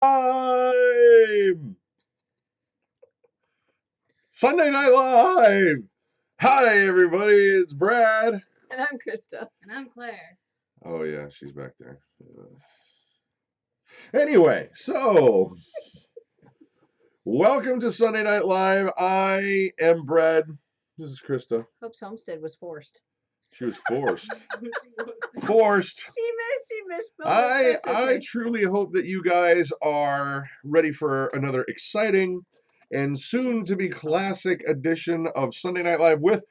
Time! Sunday Night Live! Hi, everybody, it's Brad. And I'm Krista. And I'm Claire. Oh, yeah, she's back there. Anyway, so, welcome to Sunday Night Live. I am Brad. This is Krista. Hope's homestead was forced. She was forced. Forced. She missed. I truly hope that you guys are ready for another exciting and soon to be classic edition of Sunday Night Live with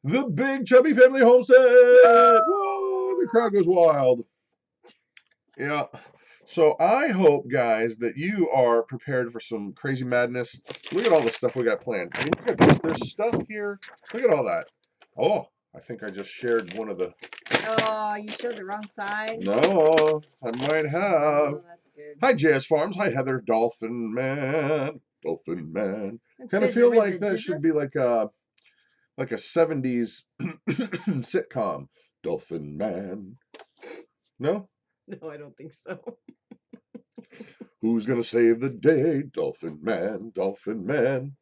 the Big Family Homestead. Whoa, the crowd goes wild. Yeah. So I hope, guys, that you are prepared for some crazy madness. Look at all the stuff we got planned. I mean, look at this. There's stuff here. Look at all that. Oh, I think I just shared one of the... Oh, you showed the wrong side? No, I might have. Oh, that's good. Hi, Jazz Farms. Hi, Heather. Dolphin Man. Dolphin Man. That's Kind of good. feel like that should be like a 70s sitcom. Dolphin Man. No? No, I don't think so. Who's gonna save the day? Dolphin Man. Dolphin Man.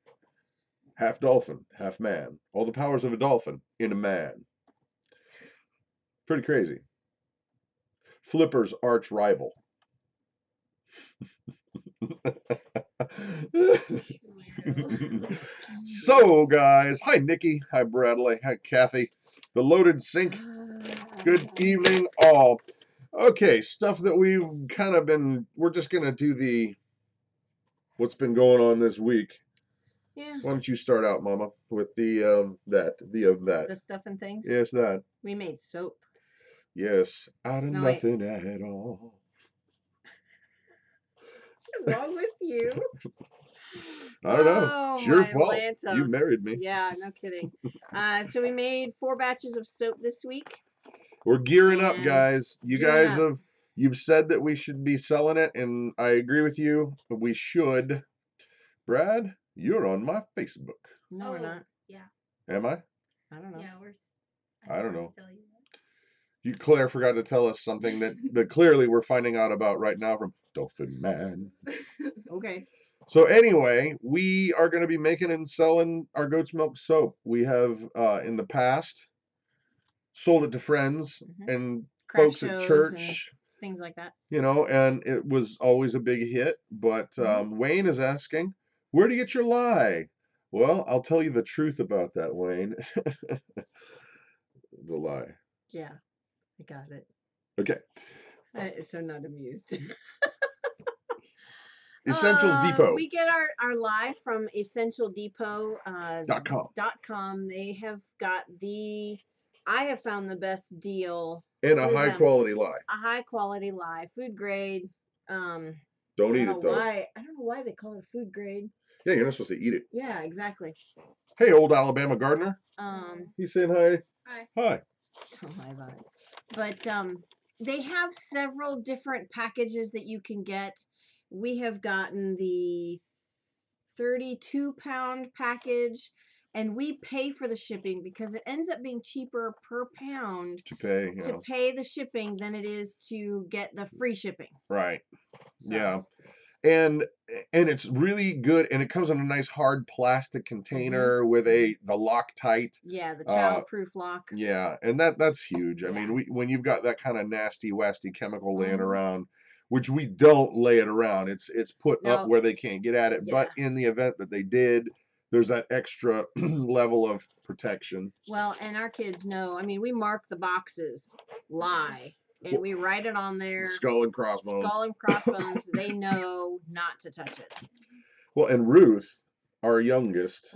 Half dolphin, half man. All the powers of a dolphin in a man. Pretty crazy. Flipper's arch rival. So, guys, hi, Nikki. Hi, Bradley. Hi, Kathy. The Loaded Sink. Good evening, all. Okay, stuff that we've kind of been, we're just going to do what's been going on this week. Yeah. Why don't you start out, Mama, with the stuff and things? Yes, that. We made soap. Yes, out of nothing at all. What's wrong with you? I don't know. It's your fault. Atlanta. You married me. Yeah, no kidding. So we made 4 batches of soap this week. We're gearing up, guys. You guys you've said that we should be selling it, and I agree with you. We should. Brad, you're on my Facebook. No, we're not. Yeah. Am I? I don't know. Yeah, I don't know. Tell you that. Claire forgot to tell us something that clearly we're finding out about right now from Dolphin Man. Okay. So anyway, we are going to be making and selling our goat's milk soap. We have in the past sold it to friends and Craft folks at church, things like that. You know, and it was always a big hit. But Wayne is asking, where do you get your lye? Well, I'll tell you the truth about that, Wayne. The lye. Yeah, I got it. Okay. So not amused. Essentials Depot. We get our lye from essentialdepot.com. They have got I have found the best deal. And a high quality lye. A high quality lye, food grade. Don't eat it though. I don't know why they call it food grade. Yeah, you're not supposed to eat it. Yeah, exactly. Hey, old Alabama gardener. He's saying hi. Hi. Hi. Don't lie about it. But they have several different packages that you can get. We have gotten the 32-pound package, and we pay for the shipping because it ends up being cheaper per pound to pay the shipping than it is to get the free shipping. Right. So. Yeah. And it's really good, and it comes in a nice hard plastic container with the Loctite. Yeah, the child-proof lock. Yeah, and that's huge. I mean, when you've got that kind of nasty, wasty chemical laying around, which we don't lay it around. It's put up where they can't get at it. Yeah. But in the event that they did, there's that extra level of protection. Well, and our kids know. I mean, we mark the boxes lye. And we write it on there. Skull and crossbones. Skull and crossbones. They know not to touch it. Well, and Ruth, our youngest,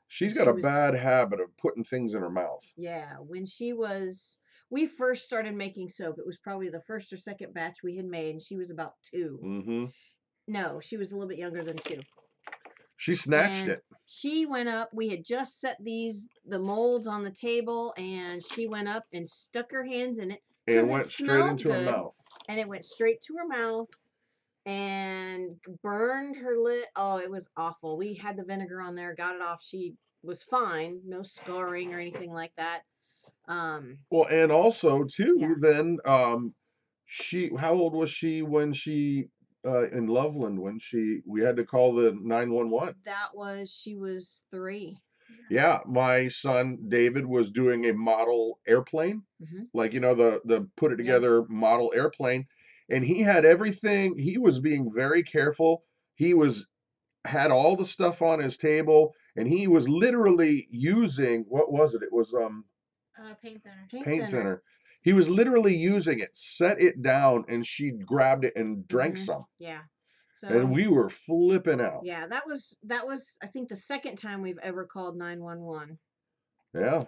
she's got a bad habit of putting things in her mouth. Yeah. When we first started making soap, it was probably the first or second batch we had made, and she was about 2. Mm-hmm. No, she was a little bit younger than 2. She snatched it. She went up. We had just set the molds on the table, and she went up and stuck her hands in it. And it went straight into her mouth. And it went straight to her mouth and burned her lip. Oh, it was awful. We had the vinegar on there, got it off. She was fine. No scarring or anything like that. Well, and also, too, then, how old was she when she in Loveland when we had to call the 911. She was 3. Yeah, my son David was doing a model airplane, like the put it together model airplane, and he had everything. He was being very careful. He had all the stuff on his table, and he was literally using, what was it? It was Paint thinner. paint thinner. He was literally using it, set it down, and she grabbed it and drank some. Yeah. So, and we were flipping out. Yeah, that was I think the second time we've ever called 911. Yeah.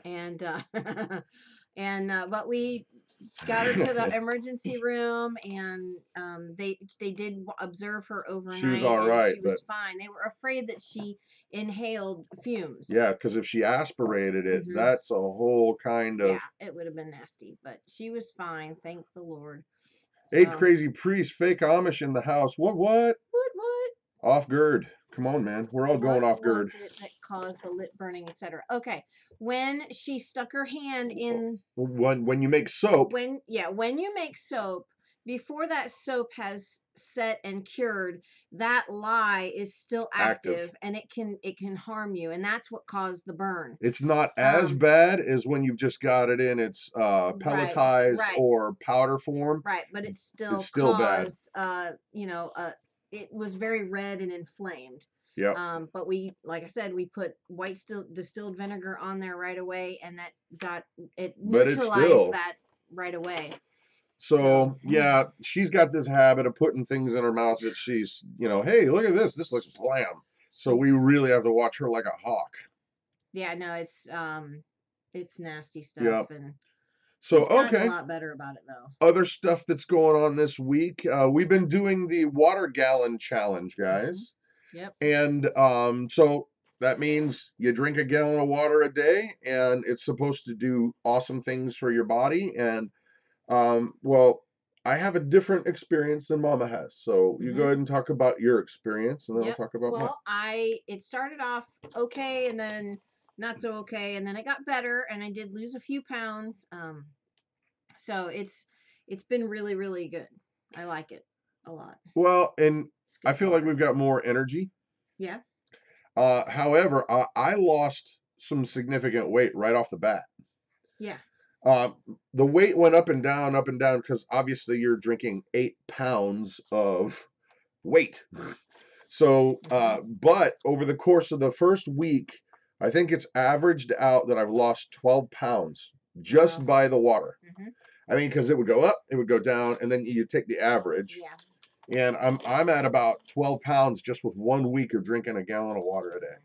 And but we got her to the emergency room, and they did observe her overnight. She was all right, she was fine. They were afraid that she inhaled fumes. Yeah, because if she aspirated it, that's a whole kind of. Yeah, it would have been nasty, but she was fine. Thank the Lord. Hey, crazy priest, fake Amish in the house. What? Off gird. Come on, man. We're all going off gird. What was it that caused the lip burning, etc.? Okay. When she stuck her hand in. When you make soap. When you make soap, before that soap has set and cured, that lye is still active, and it can harm you, and that's what caused the burn. It's not as bad as when you've just got it in its pelletized or powder form. Right, but it's still caused, bad. It was very red and inflamed. Yeah. But like I said, we put white distilled vinegar on there right away, and that neutralized that right away. So yeah, she's got this habit of putting things in her mouth that she's, hey, look at this. This looks blam. So we really have to watch her like a hawk. Yeah, no, it's nasty stuff. Yep. And so she's gotten a lot better about it though. Other stuff that's going on this week. We've been doing the water gallon challenge, guys. Yep. And so that means you drink a gallon of water a day, and it's supposed to do awesome things for your body. And well, I have a different experience than Mama has. So you go ahead and talk about your experience, and then I'll talk about mine. It started off okay, and then not so okay, and then it got better, and I did lose a few pounds. So it's been really, really good. I like it a lot. Well, and I feel like we've got more energy. Yeah. However, I lost some significant weight right off the bat. Yeah. The weight went up and down, because obviously you're drinking 8 pounds of weight. So, but over the course of the first week, I think it's averaged out that I've lost 12 pounds just by the water. I mean, because it would go up, it would go down, and then you take the average. Yeah. And I'm at about 12 pounds just with 1 week of drinking a gallon of water a day.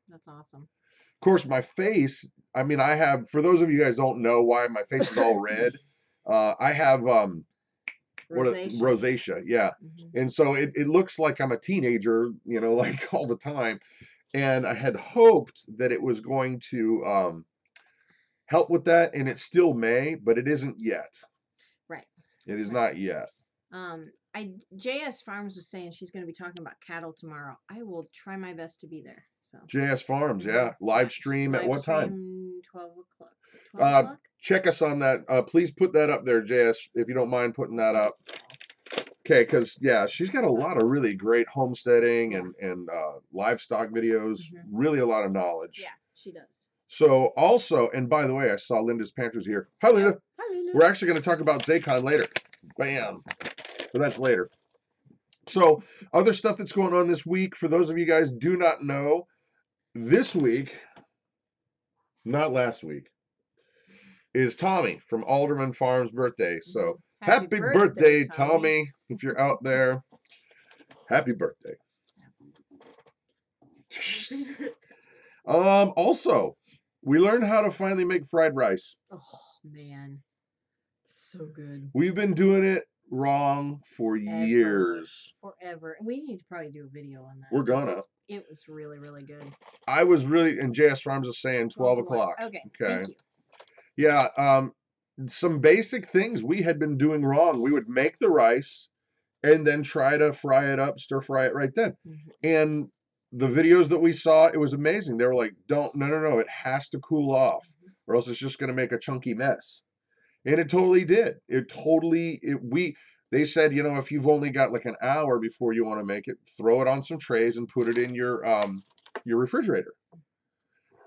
That's awesome. Of course, my face, I mean, I have, for those of you guys don't know why my face is all red, I have rosacea, yeah. And so it looks like I'm a teenager, like all the time. And I had hoped that it was going to help with that, and it still may, but it isn't yet. Right. It is not yet. JS Farms was saying she's going to be talking about cattle tomorrow. I will try my best to be there. So JS Farms, yeah. Live stream at what time? 12 o'clock. 12 o'clock? Check us on that. Please put that up there, JS, if you don't mind putting that up. Okay, because, yeah, she's got a lot of really great homesteading and livestock videos. Really a lot of knowledge. Yeah, she does. So also, and by the way, I saw Linda's Panthers here. Hi, Linda. Hi, Linda. We're actually going to talk about Zaycon later. Bam. But that's later. So other stuff that's going on this week, for those of you guys do not know, this week, not last week, is Tommy from Alderman Farms' birthday. So happy birthday, Tommy, if you're out there. Happy birthday. Also, we learned how to finally make fried rice. Oh, man. So good. We've been doing it wrong for years. Forever. We need to probably do a video on that. We're gonna. It was really, really good. I was really, and JS Farms is saying 12 o'clock. Okay. Thank you. Yeah. Some basic things we had been doing wrong. We would make the rice and then try to fry it up, stir fry it right then. And the videos that we saw, it was amazing. They were like, no, it has to cool off, or else it's just going to make a chunky mess. And it totally did. they said, you know, if you've only got like an hour before you want to make it, throw it on some trays and put it in your refrigerator.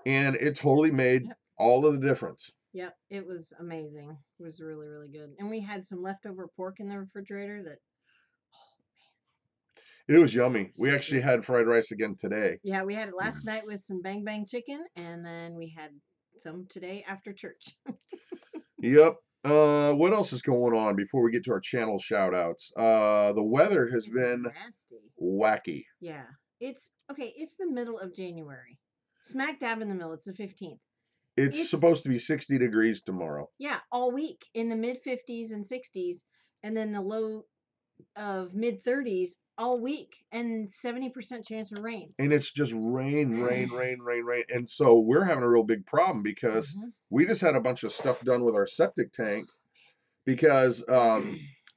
And it totally made Yep. all of the difference. Yep, it was amazing. It was really, really good. And we had some leftover pork in the refrigerator that, It was yummy. We so actually good. had fried rice again today. Yeah, we had it last night with some bang bang chicken, and then we had some today after church. Yep. What else is going on before we get to our channel shout outs? The weather has It's been nasty. wacky. Yeah. It's okay, it's the middle of January. Smack dab in the middle. It's the 15th. It's supposed to be 60 degrees tomorrow. Yeah, all week in the mid 50s and 60s, and then the low of mid 30s all week, and 70% chance of rain. And it's just rain, rain, rain, rain, rain. And so we're having a real big problem because we just had a bunch of stuff done with our septic tank because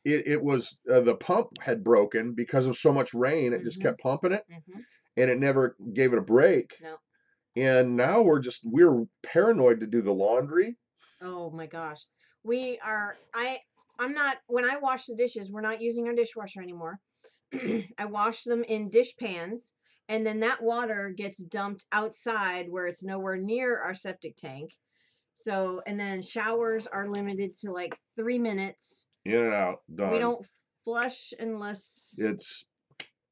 it was the pump had broken because of so much rain. It just kept pumping it, and it never gave it a break. No. And now we're paranoid to do the laundry. Oh my gosh. I'm not, when I wash the dishes, we're not using our dishwasher anymore. I wash them in dish pans, and then that water gets dumped outside where it's nowhere near our septic tank. So, and then showers are limited to like 3 minutes. In and out, done. We don't flush unless it's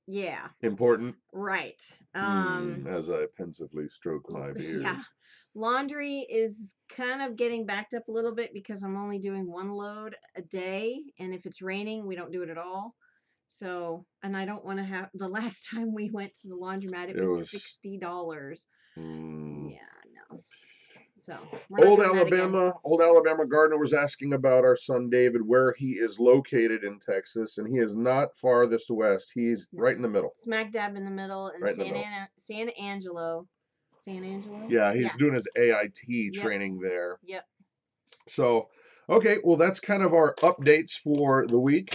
yeah, important. right. As I pensively stroke my beard. Yeah. Laundry is kind of getting backed up a little bit because I'm only doing one load a day, and if it's raining, we don't do it at all. So, and I don't want to have, the last time we went to the laundromat, it was $60. Yeah, no. So, Old Alabama Gardner was asking about our son David, where he is located in Texas, and he is not farthest west. He's right in the middle. Smack dab in the middle in San Angelo. Yeah, he's doing his AIT training there. Yep. So, okay, well, that's kind of our updates for the week.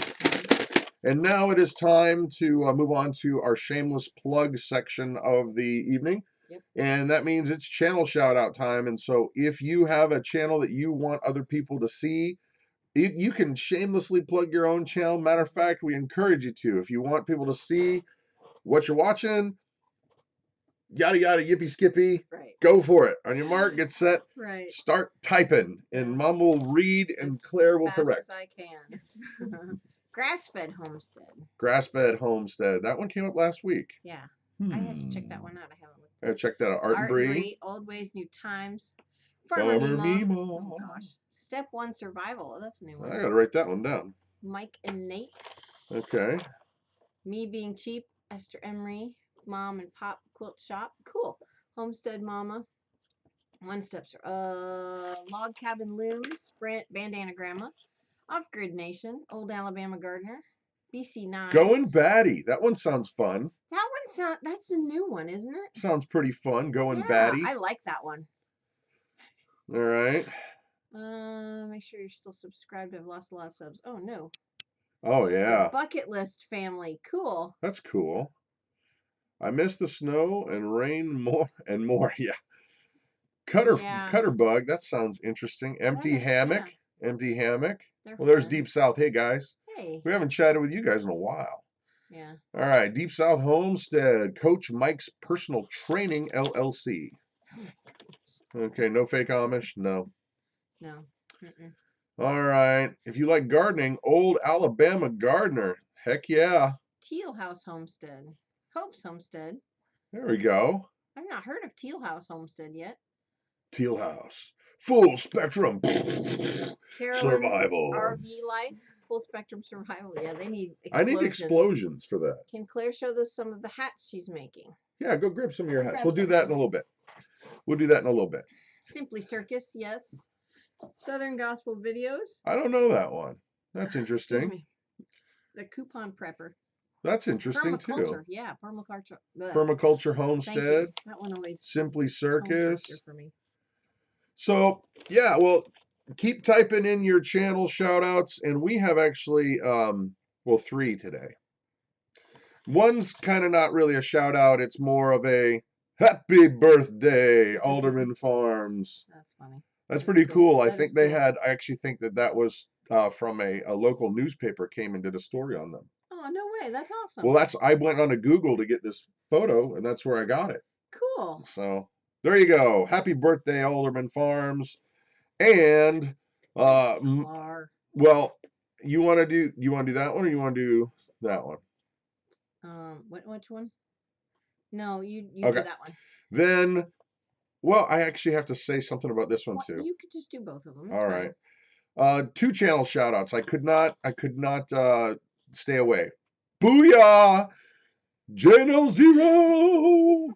And now it is time to move on to our shameless plug section of the evening. Yep. And that means it's channel shout out time. And so if you have a channel that you want other people to see, you can shamelessly plug your own channel. Matter of fact, we encourage you to. If you want people to see what you're watching, yada yada yippee skippy, go for it. On your mark, get set, start typing, and Mom will read and Claire will correct. As I can. Grass-fed homestead. Grass-fed homestead. That one came up last week. Yeah. I had to check that one out. I haven't looked at it. Check that out. Art and Bree. Old Ways, New Times. Farmer Mima. Oh gosh. Step 1 Survival. Oh, that's a new one. I gotta write that one down. Mike and Nate. Okay. Me Being Cheap. Esther Emery. Mom and Pop Quilt Shop. Cool. Homestead Mama. One Step. Log Cabin Looms. Bandana Grandma. Off Grid Nation. Old Alabama Gardener. BC Knives. Going Batty. That one sounds fun. That's a new one, isn't it? Sounds pretty fun. Going Batty. I like that one. All right. Make sure you're still subscribed. I've lost a lot of subs. Oh no. Oh yeah. The Bucket List family. Cool. That's cool. I miss the snow and rain more and more. Yeah. Cutter bug. That sounds interesting. Empty hammock. Yeah. Empty hammock. Well, there's Deep South. Hey guys. Hey. We haven't chatted with you guys in a while. Yeah. All right. Deep South Homestead. Coach Mike's Personal Training LLC. Okay. No fake Amish. No. No. All right. If you like gardening, Old Alabama Gardener. Heck yeah. Teal House Homestead. Hope's Homestead. There we go. I've not heard of Teal House Homestead yet. Teal House. Full spectrum survival. RV life. Full spectrum survival. Yeah, they need explosions. I need explosions for that. Can Claire show us some of the hats she's making? Yeah, go grab some of your hats. We'll do that in a little bit. Simply Circus, yes. Southern Gospel Videos. I don't know that one. That's interesting. The Coupon Prepper. That's interesting too. Yeah, permaculture. Permaculture Homestead. That one always. Simply Circus. For me. So yeah, well, keep typing in your channel shout outs, and we have actually 3 today. One's kind of not really a shout out, it's more of a happy birthday, Alderman Farms. That's funny. That's pretty cool. I actually think that was from a local newspaper came and did a story on them. Oh, no way. That's awesome. Well, I went on to Google to get this photo, and that's where I got it. Cool. So there you go. Happy birthday, Alderman Farms. And well, you want to do that one, or you want to do that one? Which one? No, you Okay. do that one. Then, well, I actually have to say something about this one too. You could just do both of them. It's All fine. right. 2 channel shout outs. I could not stay away. Booyah! J0.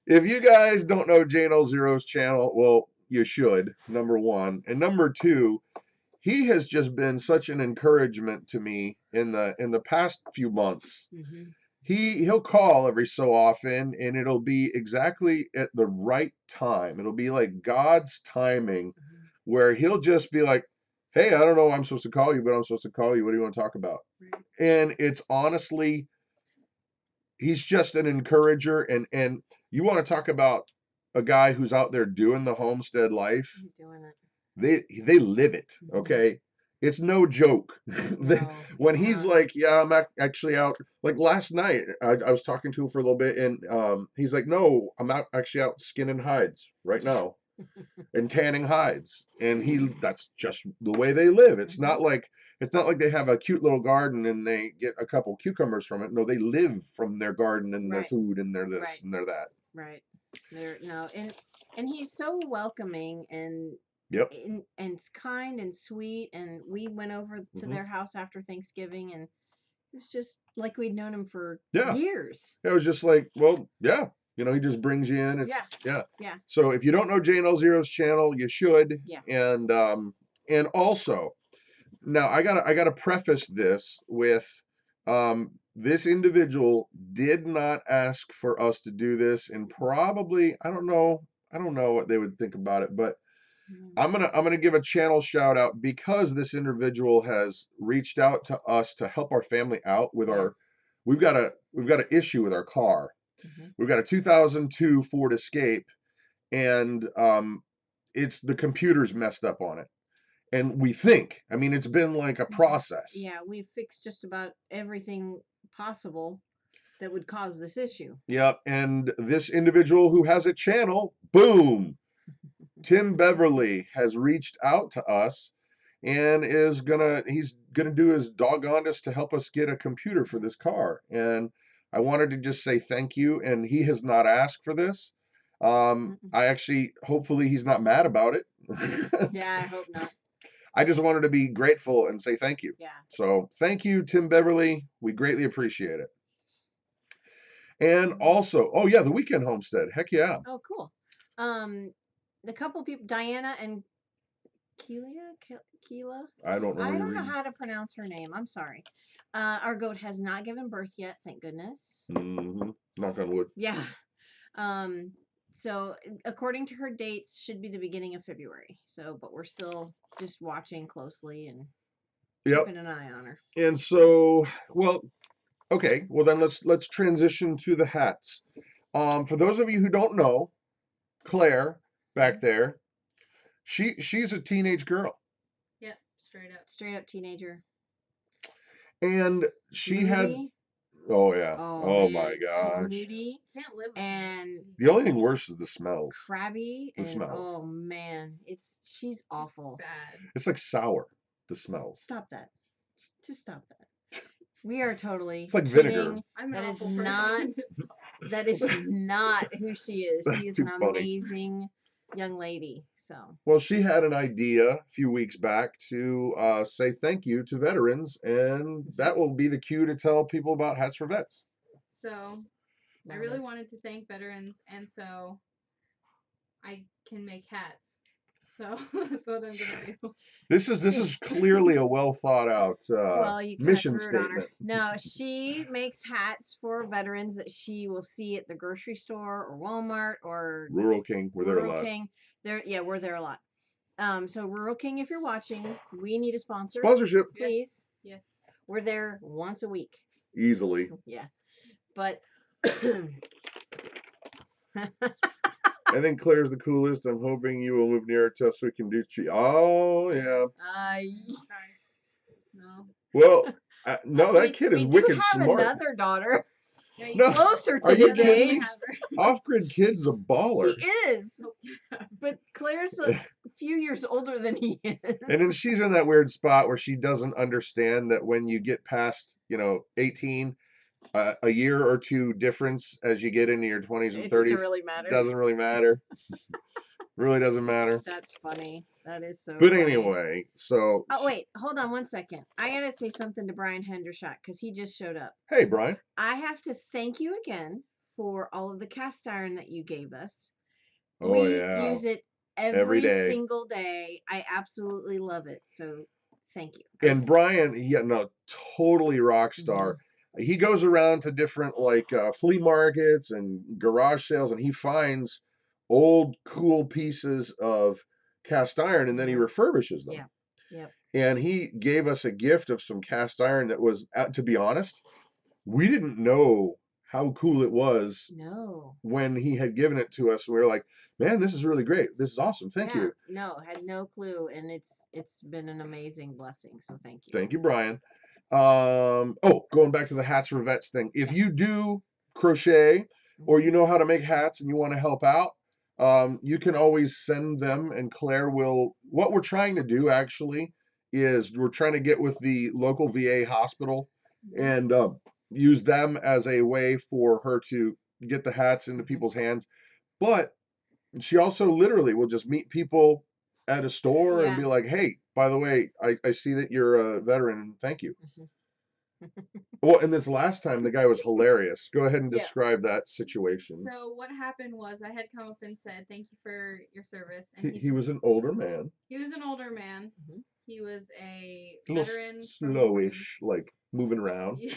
If you guys don't know J0's channel, well, you should, number one. And number two, he has just been such an encouragement to me in the past few months. Mm-hmm. He'll call every so often, and it'll be exactly at the right time. It'll be like God's timing, where he'll just be like, hey, I don't know why I'm supposed to call you, but I'm supposed to call you. What do you want to talk about? Right. And it's honestly, he's just an encourager. And you want to talk about a guy who's out there doing the homestead life. He's doing it. They live it, okay? It's no joke. No, when he's like, yeah, I'm actually out. Like last night, I was talking to him for a little bit, and he's like, no, I'm actually out skinning hides right now and tanning hides. And that's just the way they live. It's not like they have a cute little garden and they get a couple cucumbers from it. No, they live from their garden and their food and their this and their that. Right. And he's so welcoming and Yep. And it's kind and sweet. And we went over to their house after Thanksgiving, and it was just like we'd known him for years. It was just like, well, yeah, he just brings you in. It's, yeah. So if you don't know J0's channel, you should. Yeah. And also, now I gotta preface this with, this individual did not ask for us to do this, and probably I don't know what they would think about it, but I'm gonna give a channel shout out because this individual has reached out to us to help our family out with we've got an issue with our car. We've got a 2002 Ford Escape, and it's the computer's messed up on it. And it's been like a process. Yeah, we fixed just about everything possible that would cause this issue. Yep, and this individual who has a channel, boom, Tim Beverly has reached out to us and he's gonna do his doggonedest to help us get a computer for this car. And I wanted to just say thank you. And he has not asked for this. Hopefully he's not mad about it. Yeah, I hope not. I just wanted to be grateful and say thank you. Yeah. So thank you, Tim Beverly. We greatly appreciate it. And also, the weekend homestead. Heck yeah. Oh, cool. The couple people, Diana and Keela. I don't know how to pronounce her name. I'm sorry. Our goat has not given birth yet, thank goodness. Knock on wood. Yeah. So according to her dates, should be the beginning of February. So, but we're still just watching closely and keeping an eye on her. And so, okay. Well, then let's transition to the hats. For those of you who don't know, Claire back there, she's a teenage girl. Yep, straight up teenager. And she moody. had. Oh yeah. Oh my gosh. She's moody. Can't live with and the only thing worse is the smells. Crabby. The smells. Oh man, she's awful. It's bad. It's like sour. The smells. Stop that. Just stop that. We are totally. It's like vinegar. I'm that an is awful not. person. That is not who she is. That's She is too an funny. amazing young lady. So. Well, she had an idea a few weeks back to say thank you to veterans, and that will be the cue to tell people about Hats for Vets. So, I really wanted to thank veterans, and so I can make hats. So that's what I'm gonna do. This is clearly a well thought out mission statement. No, she makes hats for veterans that she will see at the grocery store or Walmart or Rural King. We're there a lot. King. We're there a lot. So Rural King, if you're watching, we need a sponsor. Sponsorship, please. Yes. We're there once a week. Easily. Yeah, but. I think Claire's the coolest. I'm hoping you will move nearer to us so we can do. Oh yeah. No. Well, no, that kid is we do wicked have smart. another daughter. Yeah, you No, Closer are to you his kidding me? age. Off-grid kid's a baller. He is, but Claire's a few years older than he is. And then she's in that weird spot where she doesn't understand that when you get past, 18, a year or two difference as you get into your 20s and It 30s doesn't really matter. doesn't really matter. Really doesn't matter. That's funny. That is so But funny. anyway, so. Oh, wait. Hold on one second. I got to say something to Brian Hendershot because he just showed up. Hey, Brian. I have to thank you again for all of the cast iron that you gave us. Oh, we yeah. use it Every day. single day. I absolutely love it. So thank you. And Brian, totally rock star. He goes around to different flea markets and garage sales, and he finds old cool pieces of cast iron, and then he refurbishes them. Yeah. Yep. And he gave us a gift of some cast iron that was, to be honest, we didn't know how cool it was. No. When he had given it to us, we were like, man, this is really great. This is awesome. Thank you. No, had no clue, and it's been an amazing blessing. So thank you. Thank you, Brian. Going back to the hats for vets thing. If you do crochet or you know how to make hats and you want to help out, you can always send them, and Claire will. What we're trying to do actually is we're trying to get with the local VA hospital and use them as a way for her to get the hats into people's hands. But she also literally will just meet people at a store and be like, hey, by the way, I see that you're a veteran. Thank you. Well, and this last time, the guy was hilarious. Go ahead and describe that situation. So what happened was I had come up and said, thank you for your service. And he was an older man. He was an older man. He was a veteran. Slowish, like moving around. Yeah.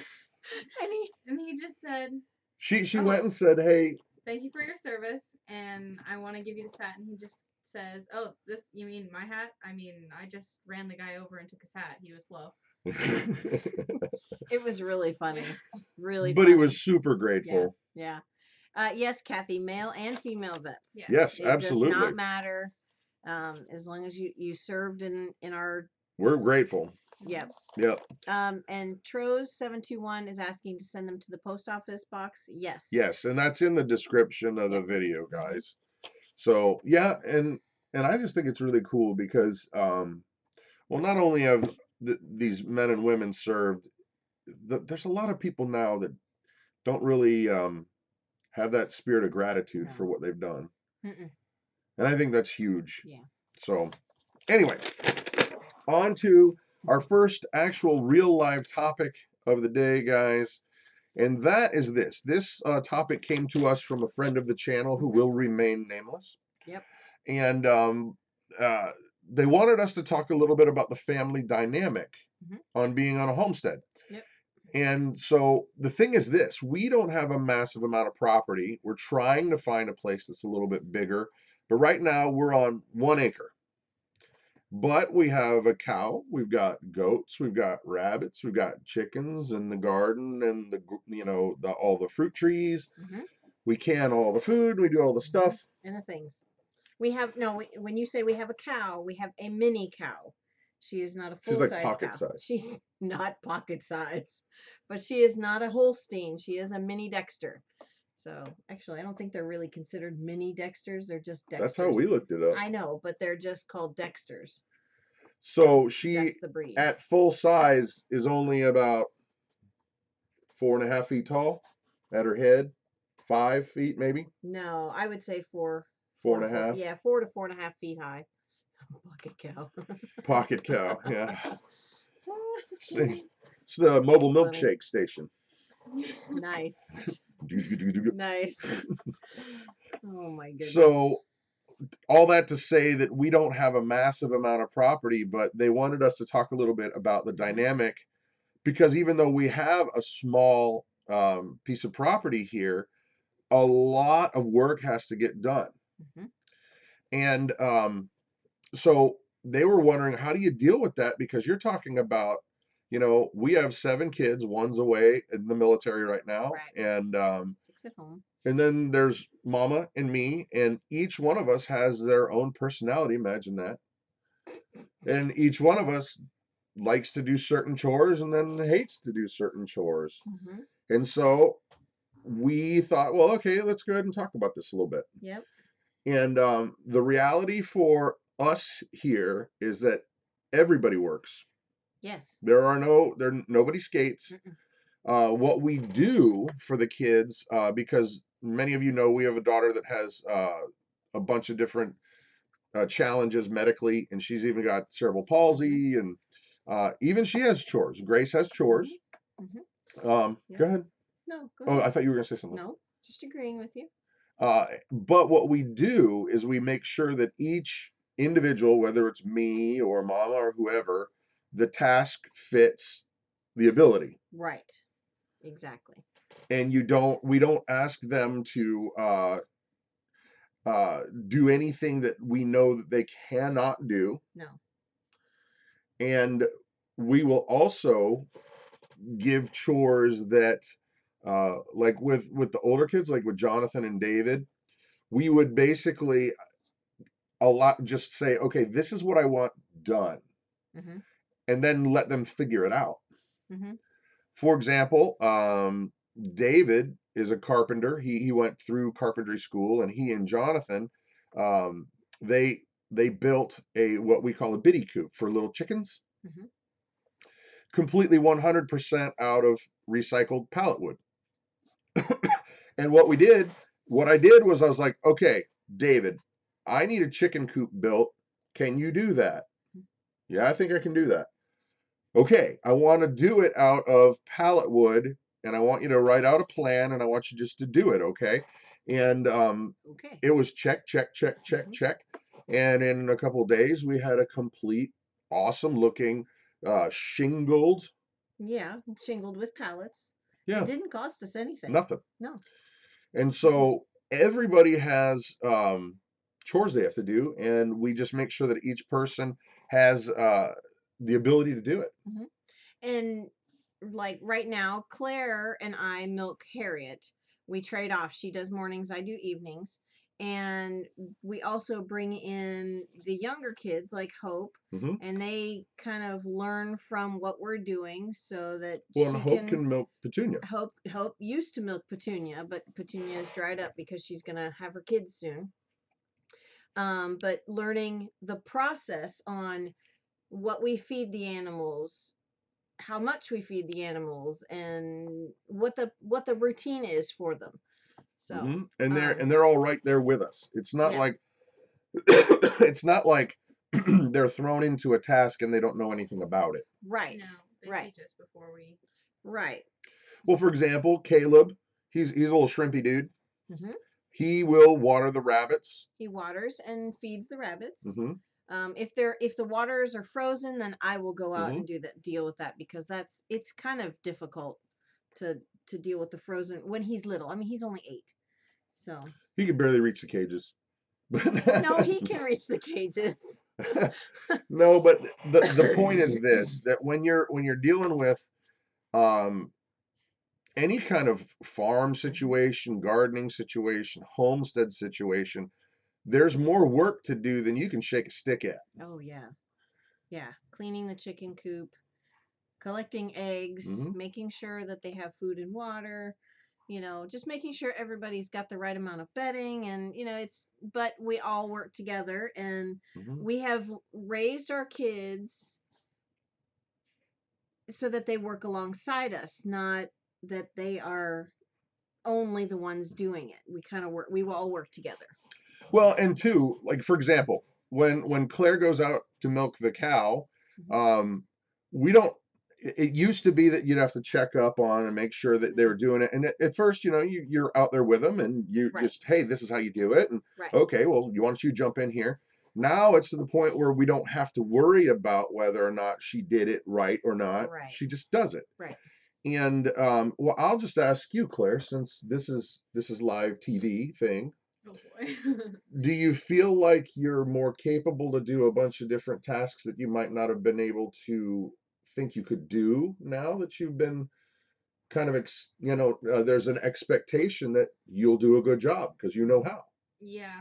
and he just said. She went and said, hey. Thank you for your service, and I want to give you this hat. And he just says, oh, you mean my hat? I mean, I just ran the guy over and took his hat. He was slow. It was really funny. Really But funny. he was super grateful. Yeah. Yes, Kathy, male and female vets. Yeah. Yes, it absolutely. It does not matter. As long as you served in our. We're grateful. Yep. Yep. And Troz721 is asking to send them to the post office box. Yes. Yes, and that's in the description of the video, guys. So yeah, and I just think it's really cool because not only have these men and women served, there's a lot of people now that don't really have that spirit of gratitude for what they've done. And I think that's huge. Yeah. So anyway, on to our first actual real live topic of the day, guys. And that is this. This topic came to us from a friend of the channel who will remain nameless. Yep. And they wanted us to talk a little bit about the family dynamic on being on a homestead. Yep. And so the thing is this, we don't have a massive amount of property. We're trying to find a place that's a little bit bigger. But right now we're on 1 acre. But we have a cow, we've got goats, we've got rabbits, we've got chickens in the garden, and all the fruit trees. We can all the food, we do all the stuff. And the things. When you say we have a cow, we have a mini cow. She is not a full-size cow. She's like pocket size. She's not pocket size, but she is not a Holstein. She is a mini Dexter. So actually, I don't think they're really considered mini Dexters. They're just Dexters. That's how we looked it up. I know, but they're just called Dexters. So she, that's the breed. At full size, is only about 4.5 feet tall at her head. 5 feet, maybe? No, I would say 4. 4.5? Yeah, 4 to 4.5 feet high. Pocket cow. Pocket cow, yeah. It's the mobile milkshake station. Nice. Nice. Oh my goodness. So all that to say that we don't have a massive amount of property, but they wanted us to talk a little bit about the dynamic, because even though we have a small piece of property here, a lot of work has to get done. And so they were wondering, how do you deal with that? Because you're talking about, you know, we have 7 kids. One's away in the military right now, Right. and 6 at home. and then there's Mama and me, and each one of us has their own personality. Imagine that. And each one of us likes to do certain chores and then hates to do certain chores. Mm-hmm. And so we thought, well, okay, let's go ahead and talk about this a little bit. Yep. And the reality for us here is that everybody works. Yes. Nobody skates. What we do for the kids, because many of you know we have a daughter that has a bunch of different challenges medically, and she's even got cerebral palsy, and even she has chores. Grace has chores. Yep. Go ahead. No, go Oh, ahead. I thought you were going to say something. No, just agreeing with you. But what we do is we make sure that each individual, whether it's me or Mama or whoever, the task fits the ability. Right. Exactly. And we don't ask them to do anything that we know that they cannot do. No. And we will also give chores that, like with the older kids, like with Jonathan and David, we would basically just say, okay, this is what I want done, and then let them figure it out. For example, David is a carpenter. He went through carpentry school, and he and Jonathan, um, they built what we call a biddy coop for little chickens, completely 100% out of recycled pallet wood. And what I did was I was like, okay, David, I need a chicken coop built. Can you do that? Yeah, I think I can do that. Okay, I want to do it out of pallet wood, and I want you to write out a plan, and I want you just to do it, okay? And it was check, check, check, check, check. And in a couple of days, we had a complete, awesome looking, shingled. Yeah, shingled with pallets. Yeah. It didn't cost us anything. Nothing. No. And so everybody has chores they have to do, and we just make sure that each person has the ability to do it. And like right now, Claire and I milk Harriet. We trade off. She does mornings, I do evenings. And we also bring in the younger kids like Hope, and they kind of learn from what we're doing so that and Hope can milk Petunia. Hope used to milk Petunia, but Petunia is dried up because she's gonna have her kids soon. But learning the process on what we feed the animals, how much we feed the animals, and what the routine is for them. So and they're all right there with us. It's not like it's not like they're thrown into a task and they don't know anything about it. Right. No, they teach us before we. Right. Well, for example, Caleb, he's a little shrimpy dude. He will water the rabbits. He waters and feeds the rabbits. If the waters are frozen, then I will go out and deal with that, because it's kind of difficult to deal with the frozen when he's little. I mean, he's only 8, so he can barely reach the cages. No, he can reach the cages. No, but the point is this: that when you're dealing with any kind of farm situation, gardening situation, homestead situation, there's more work to do than you can shake a stick at. Oh yeah. Yeah, cleaning the chicken coop, collecting eggs, making sure that they have food and water, just making sure everybody's got the right amount of bedding, and but we all work together, and we have raised our kids so that they work alongside us, not that they are only the ones doing it. We will all work together. Well, and two, like for example, when Claire goes out to milk the cow, we don't. It used to be that you'd have to check up on and make sure that they were doing it. And at first, you're out there with them, and you just, hey, this is how you do it. And okay, well, why don't you jump in here? Now it's to the point where we don't have to worry about whether or not she did it right or not. She just does it. Right. And well, I'll just ask you, Claire, since this is live TV thing. Oh boy. Do you feel like you're more capable to do a bunch of different tasks that you might not have been able to think you could do now that you've been kind of, there's an expectation that you'll do a good job because you know how. Yeah.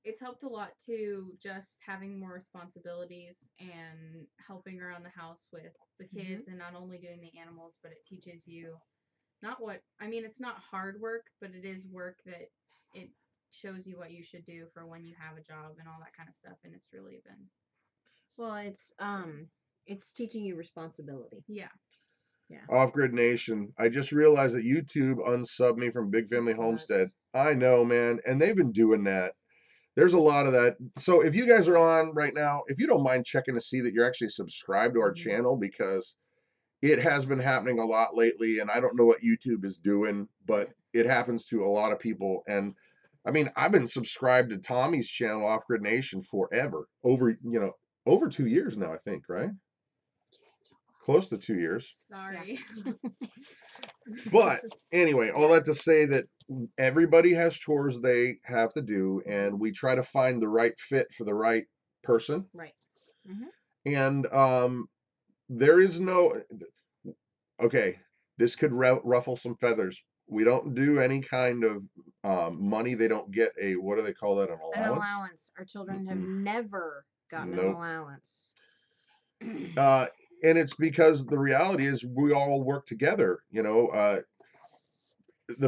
It's helped a lot too, just having more responsibilities and helping around the house with the kids and not only doing the animals, but it teaches you it's not hard work, but it is work that it shows you what you should do for when you have a job and all that kind of stuff. And it's really been, Well, it's teaching you responsibility. yeah. Off-Grid Nation, I just realized that YouTube unsubbed me from Big Family Homestead. I know, man, and they've been doing that. There's a lot of that. So if you guys are on right now, if you don't mind checking to see that you're actually subscribed to our channel, because it has been happening a lot lately, and I don't know what YouTube is doing, but it happens to a lot of people. And I mean, I've been subscribed to Tommy's channel, Off-Grid Nation, forever. Over 2 years now, I think, right? Close to 2 years. Sorry. But anyway, all that to say that everybody has chores they have to do, and we try to find the right fit for the right person. Right. And there is no, okay, this could ruffle some feathers. We don't do any kind of money. They don't get a, what do they call that, an allowance? An allowance. Our children have never gotten an allowance. And it's because the reality is we all work together. The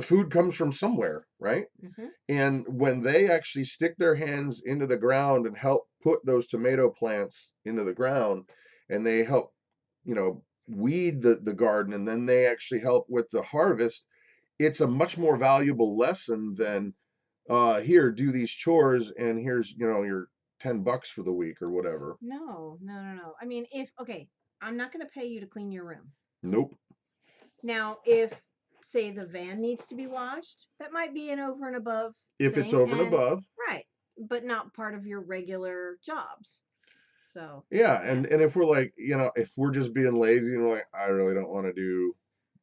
food comes from somewhere, right? And when they actually stick their hands into the ground and help put those tomato plants into the ground, and they help, weed the garden, and then they actually help with the harvest, it's a much more valuable lesson than here, do these chores, and here's, your $10 for the week or whatever. No. I mean, I'm not going to pay you to clean your room. Nope. Now, if, say, the van needs to be washed, that might be an over and above If thing, it's over and above. Right. But not part of your regular jobs. So. Yeah, and if we're like, if we're just being lazy and we're like, I really don't want to do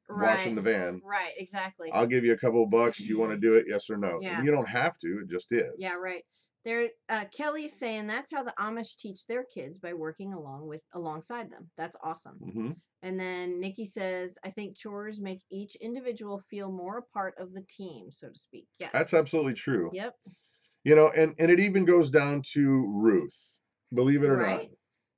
washing the van. Right, exactly. I'll give you a couple of bucks. Do you want to do it? Yes or no? Yeah. And you don't have to. It just is. Yeah, right. Kelly's saying that's how the Amish teach their kids, by working alongside them. That's awesome. And then Nikki says, I think chores make each individual feel more a part of the team, so to speak. Yes. That's absolutely true. Yep. And it even goes down to Ruth, believe it or not.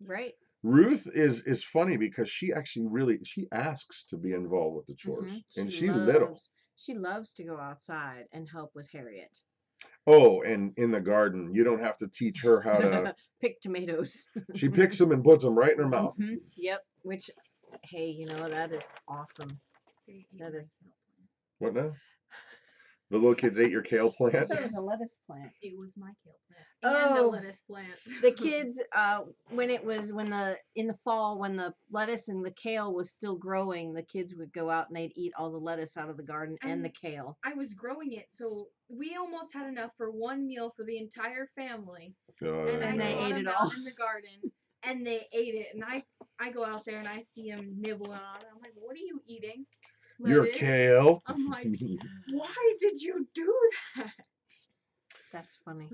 Right. Ruth is funny because she actually she asks to be involved with the chores. And she's little. She loves to go outside and help with Harriet. Oh, and in the garden, you don't have to teach her how to pick tomatoes. She picks them and puts them right in her mouth. Yep. Which, hey, that is awesome. That is. What now? The little kids ate your kale plant? I thought it was a lettuce plant. It was my kale plant. And the lettuce plant. The kids, in the fall, when the lettuce and the kale was still growing, the kids would go out and they'd eat all the lettuce out of the garden and the kale. I was growing it, so we almost had enough for one meal for the entire family. And they ate it all in the garden, and they ate it. And I go out there and I see them nibbling on it. I'm like, what are you eating? Your kale. I'm like, why did you do that? That's funny.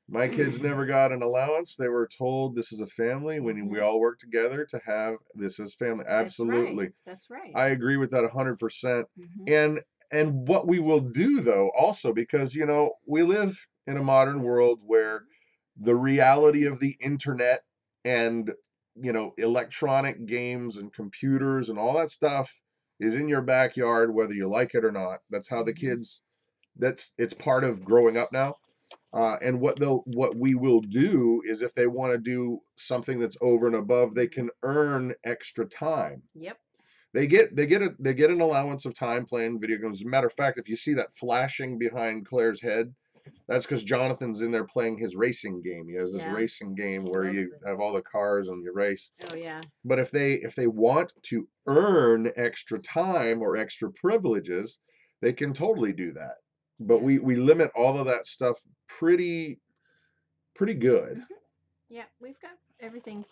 My kids never got an allowance. They were told this is a family. When we all work together to have this as family. Absolutely. That's right. I agree with that 100%. And what we will do, though, also, because, we live in a modern world where the reality of the internet and, electronic games and computers and all that stuff is in your backyard, whether you like it or not. That's how the kids, it's part of growing up now. And what we will do is, if they want to do something that's over and above, they can earn extra time. Yep. They get an allowance of time playing video games. As a matter of fact, if you see that flashing behind Claire's head, that's because Jonathan's in there playing his racing game. He has this racing game where you have all the cars and you race. Oh yeah. But if they want to earn extra time or extra privileges, they can totally do that. But we limit all of that stuff pretty good. Yeah, we've got everything.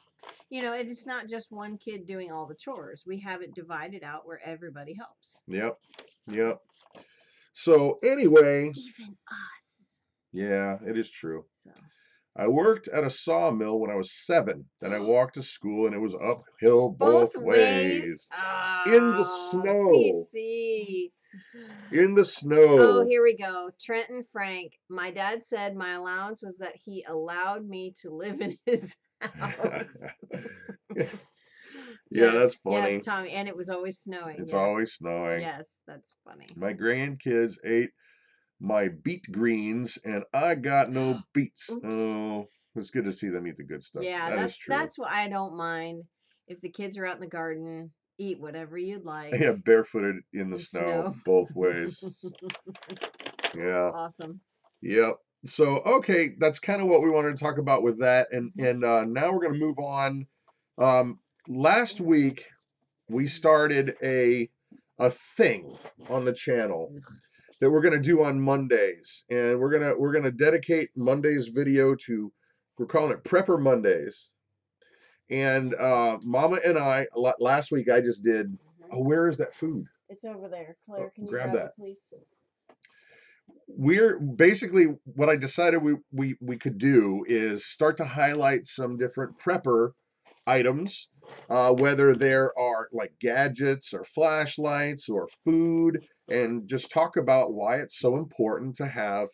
It's not just one kid doing all the chores. We have it divided out where everybody helps. Yep. So anyway. Even us. Yeah, it is true. So. I worked at a sawmill when I was 7. Then I walked to school, and it was uphill both ways. In the snow. PC. In the Oh, snow. here we go. Trent and Frank. My dad said my allowance was that he allowed me to live in his house. Yeah, that's Yes, funny. yes, Tommy. And it was always snowing. It's Yes. always snowing. Yes, that's funny. My grandkids ate my beet greens, and I got no beets. Oops. Oh, it's good to see them eat the good stuff. Yeah, That is true. that's what I don't mind. If the kids are out in the garden, eat whatever you'd like. Yeah, barefooted in the In snow both ways. Yeah. Awesome. Yep. So, okay, that's kind of what we wanted to talk about with that, and now we're going to move on. Last week we started a thing on the channel that we're going to do on Mondays, and we're gonna dedicate Monday's video to, we're calling it Prepper Mondays. And Mama and I, last week I just did. Oh, where is that food? It's over there. Claire, can you grab grab that. it, please? We're basically, what I decided we could do is start to highlight some different prepper items, whether there are like gadgets or flashlights or food, and just talk about why it's so important to have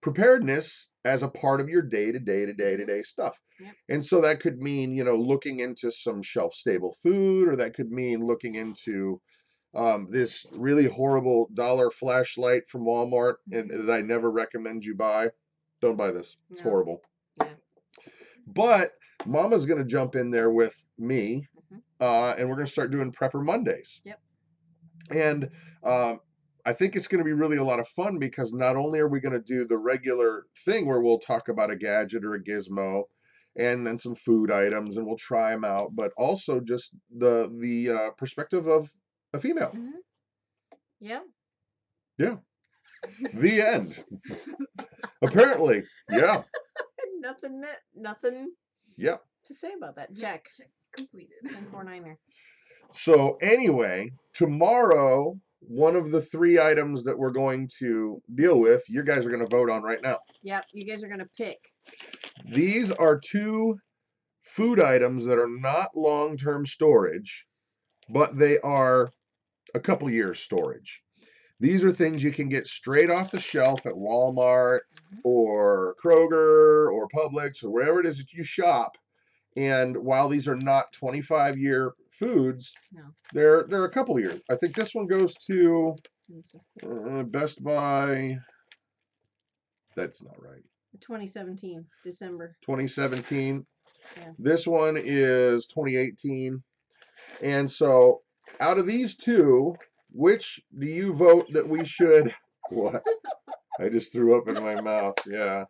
preparedness as a part of your day-to-day stuff. Yep. And so that could mean, looking into some shelf-stable food, or that could mean looking into this really horrible dollar flashlight from Walmart, and that I never recommend you buy. Don't buy this. It's horrible. Yeah. But Mama's going to jump in there with me, and we're going to start doing Prepper Mondays. Yep. And I think it's going to be really a lot of fun, because not only are we going to do the regular thing where we'll talk about a gadget or a gizmo, and then some food items, and we'll try them out, but also just the perspective of a female. Yeah. Yeah. The end. Apparently. Yeah. Nothing. Yep. To say about that. Check. Completed. 1049er. So anyway, tomorrow, one of the 3 items that we're going to deal with, you guys are going to vote on right now. Yep. You guys are going to pick. These are 2 food items that are not long-term storage, but they are a couple years storage. These are things you can get straight off the shelf at Walmart or Kroger or Publix or wherever it is that you shop. And while these are not 25-year foods, they're a couple years. I think this one goes to Best Buy. That's not right. 2017, December. 2017. Yeah. This one is 2018. And so out of these 2, which do you vote that we should... What? I just threw up in my mouth. Yeah.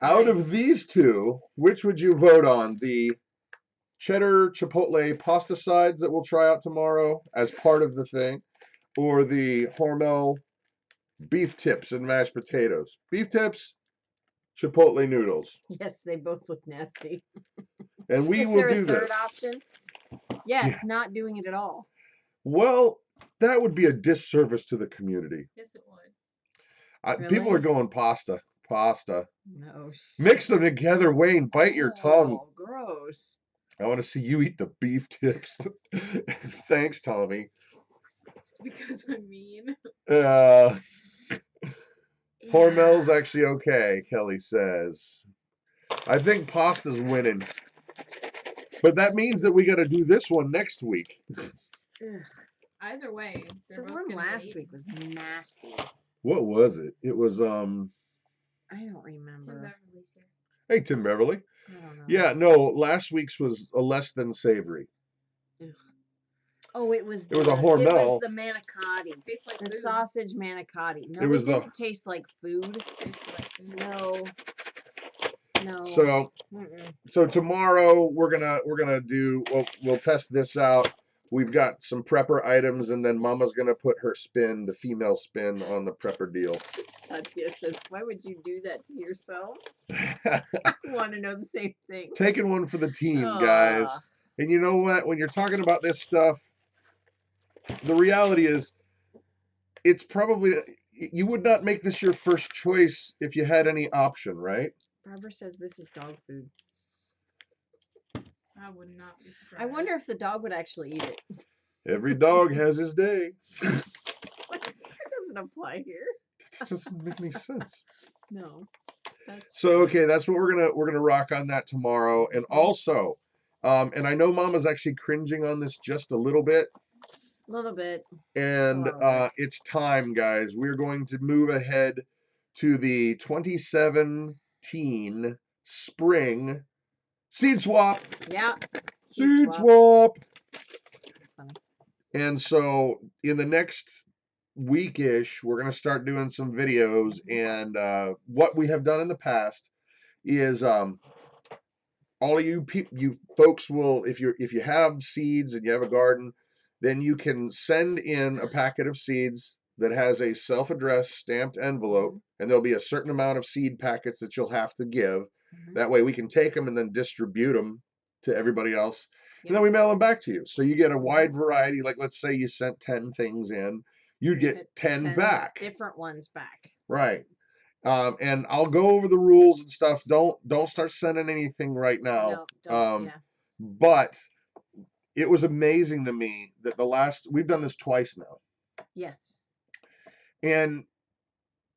Out of these 2, which would you vote on? The cheddar chipotle pasta sides that we'll try out tomorrow as part of the thing, or the Hormel beef tips and mashed potatoes? Beef tips, chipotle noodles. Yes, they both look nasty. And we Is will there do a third this. option? Yes, Yeah. not doing it at all. Well, that would be a disservice to the community. Yes, it would. Really? People are going pasta. No. Mix them together, Wayne. Bite your tongue. Oh, gross. I want to see you eat the beef tips. Thanks, Tommy. Just because I'm mean. Hormel's actually okay, Kelly says. I think pasta's winning. But that means that we got to do this one next week. Either way, the one last week was nasty. What was it? It was I don't remember. Hey, Tim Beverly. I don't know. Yeah, no, last week's was a less than savory. Ugh. Oh, it was a Hormel. It was the manicotti. Tastes like the food. sausage manicotti. No, It was didn't taste like food. No. So tomorrow we're gonna do. We'll test this out. We've got some prepper items, and then Mama's gonna put her spin, the female spin, on the prepper deal. Tatia says, "Why would you do that to yourselves?" I want to know the same thing. Taking one for the team, guys. And you know what? When you're talking about this stuff, the reality is, it's probably, you would not make this your first choice if you had any option, right? Barbara says this is dog food. I would not be surprised. I wonder if the dog would actually eat it. Every dog has his day. That doesn't apply here. That doesn't make any sense. No. That's So okay, that's what we're gonna rock on that tomorrow. And also, and I know Mama's actually cringing on this just a little bit. a little bit. And it's time, guys. We're going to move ahead to the 2017 spring seed swap. Yeah. Seed swap. Funny. And so in the next weekish, we're going to start doing some videos. And what we have done in the past is all of you folks will, if you have seeds and you have a garden, then you can send in a packet of seeds that has a self-addressed stamped envelope, and there'll be a certain amount of seed packets that you'll have to give. That way we can take them and then distribute them to everybody else. And then we mail them back to you. So you get a wide variety. Like, let's say you sent 10 things in, you'd get 10 back. Different ones back. Right. And I'll go over the rules and stuff. Don't start sending anything right now. No, don't, But it was amazing to me that we've done this twice now. Yes. And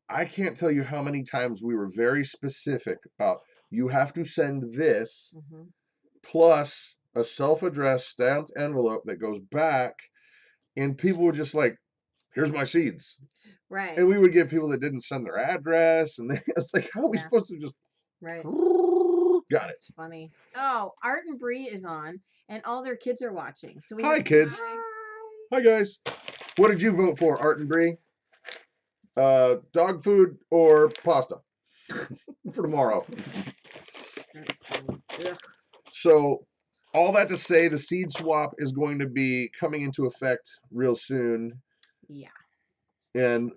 I can't tell you how many times we were very specific about, you have to send this plus a self-addressed stamped envelope that goes back. And people were just like, here's my seeds. Right. And we would get people that didn't send their address. And it's like, how are we supposed to just... Right. Got it. It's funny. Oh, Art and Bree is on, and all their kids are watching. So Hi, kids. Hi, guys. What did you vote for, Art and Bree? Dog food or pasta for tomorrow? So, all that to say, the seed swap is going to be coming into effect real soon. Yeah. And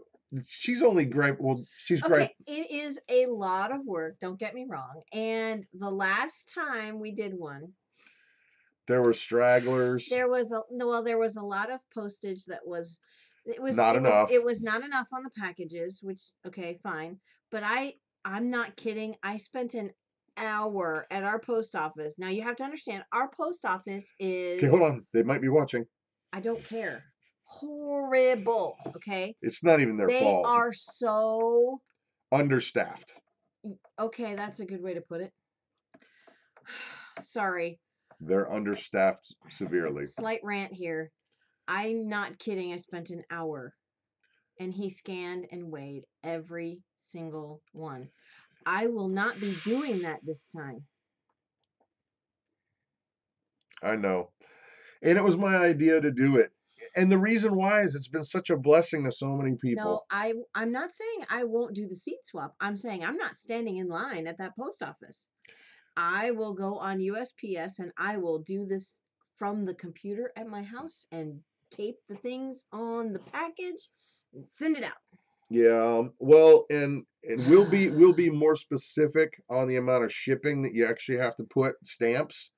she's only great. Well, she's great. It is a lot of work. Don't get me wrong. And the last time we did one, there were stragglers. There was a lot of postage that was not enough. It was not enough on the packages, which okay, fine. But I'm not kidding. I spent an hour at our post office. Now you have to understand, our post office is... Okay, hold on. They might be watching. I don't care. Horrible. Okay. It's not even their fault. They are so understaffed. Okay, that's a good way to put it. Sorry. They're understaffed severely. Slight rant here. I'm not kidding. I spent an hour and he scanned and weighed every single one. I will not be doing that this time. I know. And it was my idea to do it. And the reason why is it's been such a blessing to so many people. No, I'm not saying I won't do the seed swap. I'm saying I'm not standing in line at that post office. I will go on USPS and I will do this from the computer at my house and tape the things on the package and send it out. Yeah, well, and we'll be more specific on the amount of shipping that you actually have to put stamps,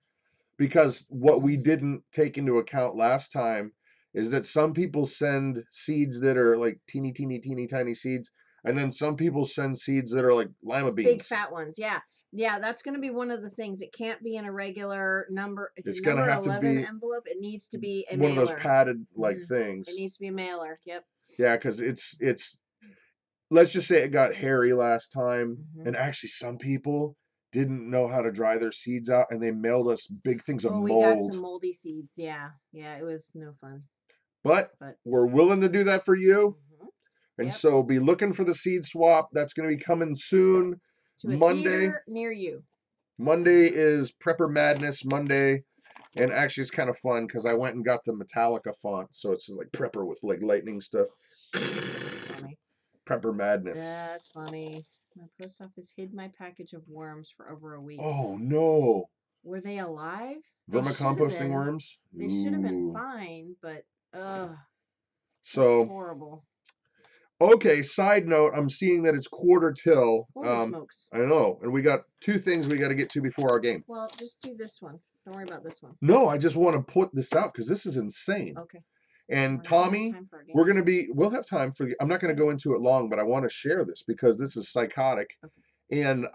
because what we didn't take into account last time is that some people send seeds that are like teeny tiny seeds, and then some people send seeds that are like lima beans. Big fat ones, yeah. Yeah, that's going to be one of the things. It can't be in a regular number. It's going to have to be envelope. It needs to be a one mailer. of those padded like things. It needs to be a mailer. Yep. Yeah, because it's let's just say it got hairy last time, and actually some people didn't know how to dry their seeds out, and they mailed us big things of mold. We got some moldy seeds. Yeah, it was no fun. But we're willing to do that for you. And Yep. so be looking for the seed swap. That's going to be coming soon. To a Monday theater near you. Monday is Prepper Madness Monday. And actually it's kind of fun because I went and got the Metallica font. So it's just like Prepper with like lightning stuff. That's funny. Prepper Madness. That's funny. My post office hid my package of worms for over a week. Oh no. Were they alive? Vermicomposting worms? They should have been fine, but so horrible. Okay, side note, I'm seeing that it's quarter till. Holy smokes. I know, and we got two things we got to get to before our game. Well, just do this one. Don't worry about this one. No, I just want to put this out because this is insane. Okay. We're And not gonna have Tommy, time for a game. we'll have time for I'm not going to go into it long, but I want to share this because this is psychotic. Okay. And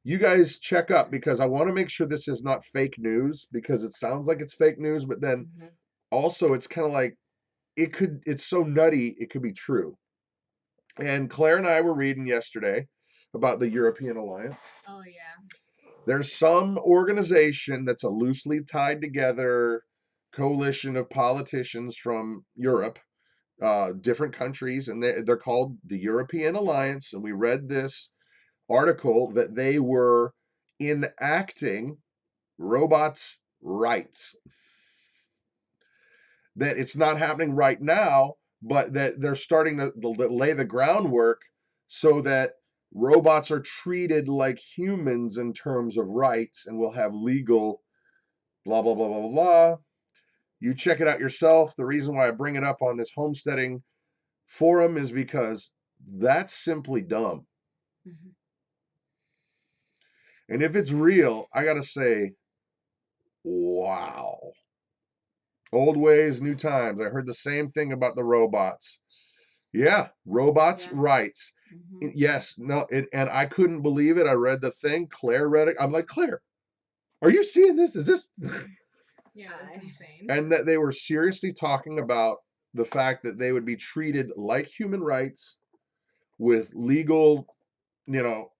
you guys check up because I want to make sure this is not fake news because it sounds like it's fake news, but then Mhm. also it's kind of like it's so nutty, it could be true. And Claire and I were reading yesterday about the European Alliance. Oh yeah. There's some organization that's a loosely tied together coalition of politicians from Europe, different countries, and they're called the European Alliance. And we read this article that they were enacting robots' rights. That it's not happening right now, but that they're starting to lay the groundwork so that robots are treated like humans in terms of rights and will have legal blah, blah, blah, blah, blah, blah. You check it out yourself. The reason why I bring it up on this homesteading forum is because that's simply dumb. Mhm. And if it's real, I got to say, wow. Old ways, new times. I heard the same thing about the robots. Yeah, robots' Yeah. rights. Mhm. Yes, no, and I couldn't believe it. I read the thing. Claire read it. I'm like, Claire, are you seeing this? Is this? Yeah, that's insane. And that they were seriously talking about the fact that they would be treated like human rights with legal, you know,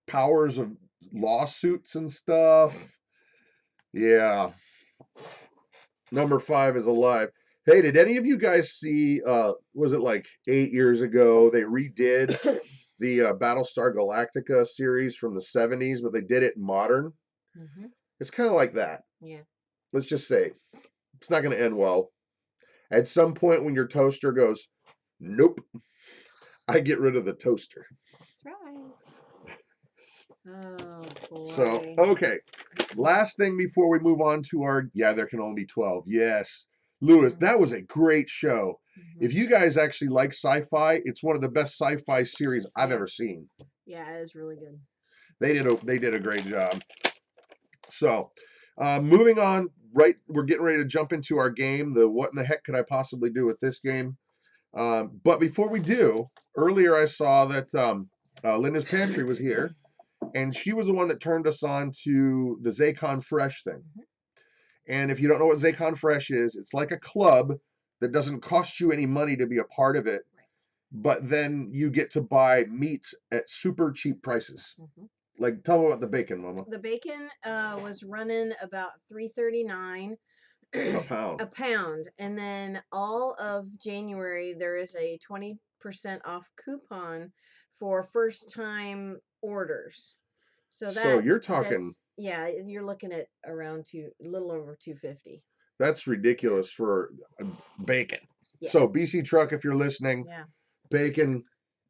powers of lawsuits and stuff. Yeah. Number 5 is alive. Hey, did any of you guys see, was it like 8 years ago, they redid the Battlestar Galactica series from the 70s, but they did it modern? Mhm. It's kind of like that. Yeah. Let's just say it's not going to end well. At some point when your toaster goes, nope, I get rid of the toaster. That's right. Oh boy. So, okay. Last thing before we move on to there can only be 12. Yes. Lewis, that was a great show. Mhm. If you guys actually like sci-fi, it's one of the best sci-fi series I've ever seen. Yeah, it is really good. They did a great job. So, moving on, right, we're getting ready to jump into our game. The what in the heck could I possibly do with this game? But before we do, earlier I saw that Linda's Pantry was here, and she was the one that turned us on to the Zaycon Fresh thing. Mhm. And if you don't know what Zaycon Fresh is, it's like a club that doesn't cost you any money to be a part of it, Right. but then you get to buy meats at super cheap prices. Mhm. Like, tell me about the bacon, Mama. The bacon was running about $3.39 A pound. a pound, and then all of January there is a 20% off coupon for first time orders. So So you're talking, that's yeah, you're looking at around a little over 250. that's ridiculous for bacon. Yeah. So BC Truck, if you're listening, Yeah, bacon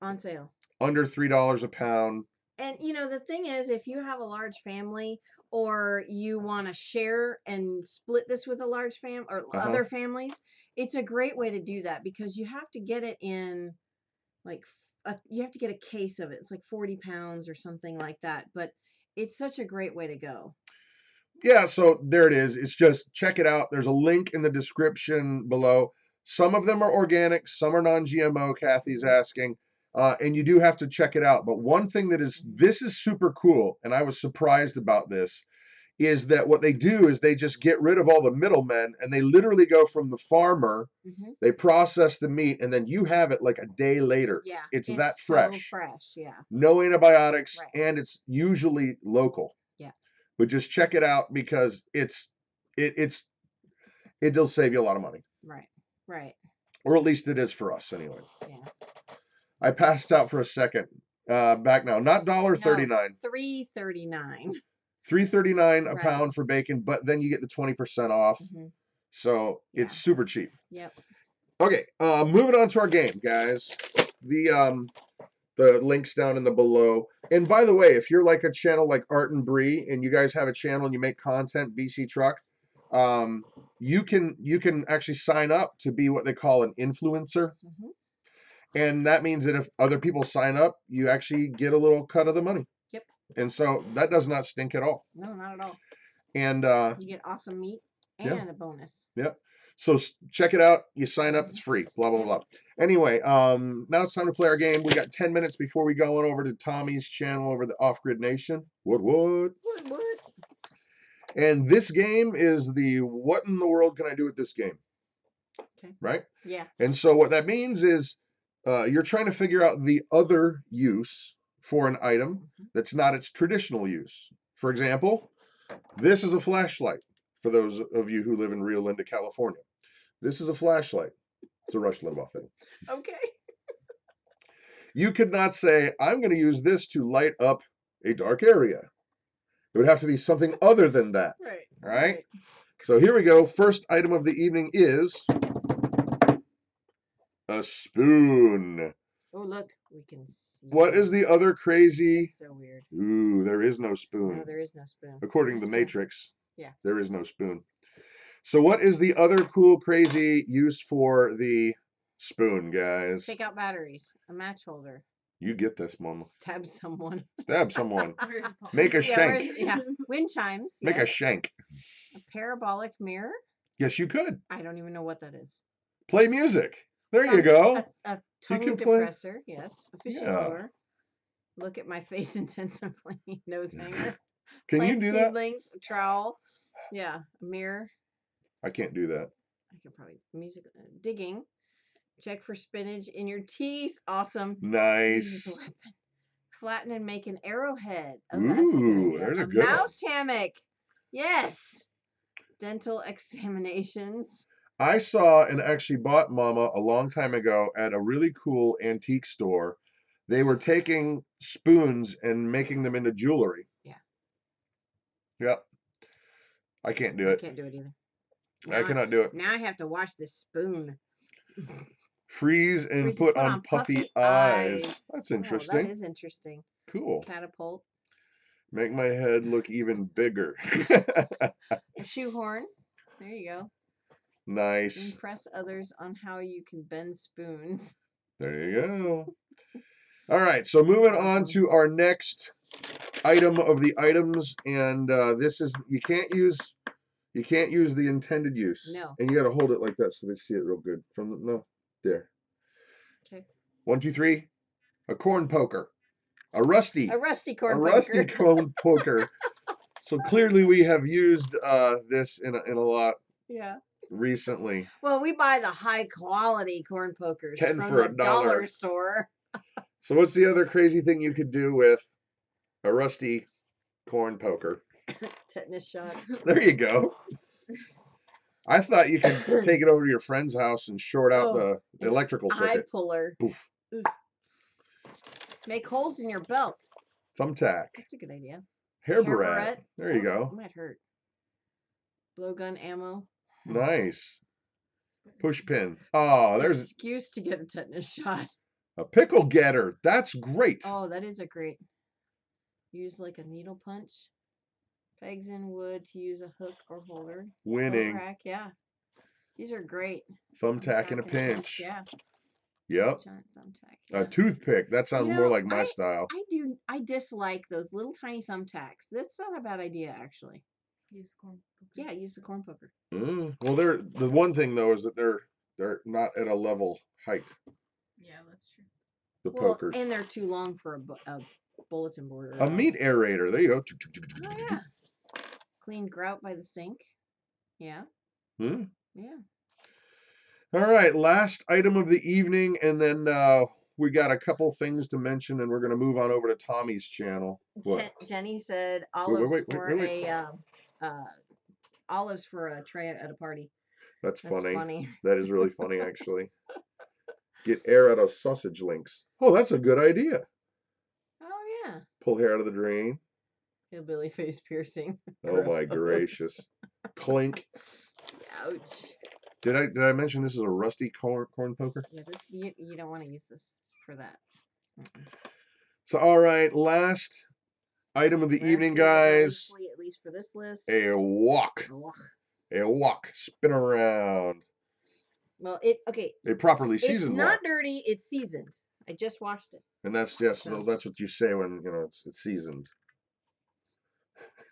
on sale. under $3 a pound. And the thing is, if you have a large family or you want to share and split this with a large fam or other families, it's a great way to do that because you have to get it in like you have to get a case of it. It's like 40 pounds or something like that. But it's such a great way to go. Yeah, so there it is. It's just check it out. There's a link in the description below. Some of them are organic, some are non-GMO, Kathy's asking. And you do have to check it out. But one thing this is super cool, and I was surprised about this, is that what they do is they just get rid of all the middlemen and they literally go from the farmer, Mm-hmm. they process the meat, and then you have it like a day later. Yeah, It's that so fresh. fresh, yeah. No antibiotics, Right. and it's usually local. Yeah. But just check it out because it'll save you a lot of money. Right. Right. Or at least it is for us anyway. Yeah. I passed out for a second. Back now. Not $1.39. No, $3.39. $3.39 a Right. pound for bacon, but then you get the 20% off. Mm-hmm. So Yeah. it's super cheap. Yep. Okay, moving on to our game, guys. The link's down in the below. And by the way, if you're like a channel like Art and Bree, and you guys have a channel and you make content, BC Truck, you can actually sign up to be what they call an influencer. Mm-hmm. And that means that if other people sign up, you actually get a little cut of the money. Yep. And so that does not stink at all. No, not at all. And you get awesome meat yeah. and a bonus. Yep. So check it out. You sign up. It's free. Blah, blah, blah. Anyway, now it's time to play our game. We got 10 minutes before we go on over to Tommy's channel over the Off Grid Nation. What? What? And this game is the what in the world can I do with this game? Okay. Right? Yeah. And so what that means is you're trying to figure out the other use for an item that's not its traditional use. For example, this is a flashlight for those of you who live in Rio Linda, California. This is a flashlight. It's a Rush Limbaugh thing. Okay. You could not say, I'm going to use this to light up a dark area. It would have to be something other than that. Right. All right? So here we go. First item of the evening is a spoon. Oh, look. We can see. What is the other crazy? That's so weird. Ooh, there is no spoon. No, there is no spoon. According to the Spoon. Matrix, Yeah. there is no spoon. So what is the other cool, crazy use for the spoon, guys? Take out batteries. A match holder. You get this, Mama. Stab someone. Stab someone. Where's Paul? Make a Yeah, shank. yeah. Wind chimes. Make a yes. shank. A parabolic mirror. Yes, you could. I don't even know what that is. Play music. There you go. A tongue can play- depressor. Yes. A fishing Yeah. lure. Look at my face intensively. Nose hanger. Can you Plant do that? seedlings, a trowel. Yeah. A mirror. I can't do that. I could probably music digging. Check for spinach in your teeth. Awesome. Use Nice. as a weapon. Flatten and make an arrowhead. Oh, Ooh, that's a good idea. there's a good one. mouse hammock. Yes. Dental examinations. I saw and actually bought Mama a long time ago at a really cool antique store. They were taking spoons and making them into jewelry. Yeah. Yep. I can't do I it. can't do it either. I cannot do it. Now I have to wash this spoon. Freeze and Freeze put on puffy eyes. That's Oh, interesting. that is interesting. Cool. Catapult. Make my head look even bigger. A shoehorn. There you go. Nice. Impress others on how you can bend spoons. There you go. All right, so moving on to our next item of the items, and this is you can't use the intended use. No. And you got to hold it like that so they see it real good. From the, no, there. Okay. 1, 2, 3. A corn poker. A rusty corn poker. rusty corn poker. So clearly we have used this in a lot Yeah. recently. Well, we buy the high quality corn pokers 10 from for the $1. dollar store. So what's the other crazy thing you could do with a rusty corn poker? Tetanus shot. There you go. I thought you could take it over to your friend's house and short out the electrical Eye circuit. puller. Poof. Oof. Make holes in your belt. Thumbtack. That's a good idea. Hair barrette. There you It go. might hurt. Blowgun ammo. Nice. Push pin. Oh, there's Excuse to get a tetanus shot. a pickle getter. That's great. Oh, that is a great. Use like a needle punch. Pegs in wood to use a hook or holder. Winning. Coat rack, yeah. These are great. Thumbtack in a and pinch. Yeah. Yep. Giant thumbtack. A Yeah. toothpick. That sounds You more know, like my style. I dislike those little tiny thumbtacks. That's not a bad idea, actually. Use corn poker. Yeah, use the corn poker. Well, the one thing though is that they're not at a level height. Yeah, that's true. The Well, pokers. and they're too long for a bulletin board. Or A meat aerator. There you go. Oh yeah. Clean grout by the sink. Yeah. Hmm. Yeah. All right, last item of the evening, and then we got a couple things to mention, and we're going to move on over to Tommy's channel. What? Jenny said wait, olives wait, for wait. olives for a tray at a party. That's That's funny. funny. That is really funny, actually. Get air out of sausage links. Oh, that's a good idea. Oh yeah. Pull hair out of the drain. Hillbilly face piercing. Oh my Gross. gracious. Clink. Ouch. Did I mention this is a rusty corn poker? Yeah, you don't want to use this for that. Mm-mm. So, all right, last item of the evening, guys. Lastly, at least for this list. A wok. Ugh. A wok. Spin around. Well, A properly it's seasoned not wok. dirty. It's seasoned. I just washed it. And that's what you say when it's seasoned.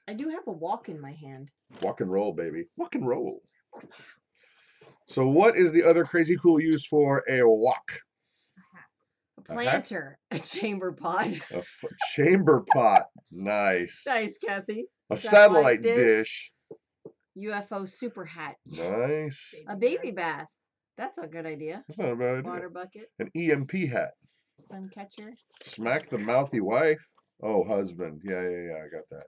I do have a wok in my hand. Walk and roll, baby. Walk and roll. So what is the other crazy cool use for a wok? A A hat? planter. A chamber pot. A chamber pot. Nice. Nice, Kathy. A satellite dish. UFO super hat. Yes. Nice. A baby bath. That's a good idea. That's not a bad idea. Water bucket. An EMP hat. Sun catcher. Smack the mouthy wife. Oh, husband. Yeah, I got that.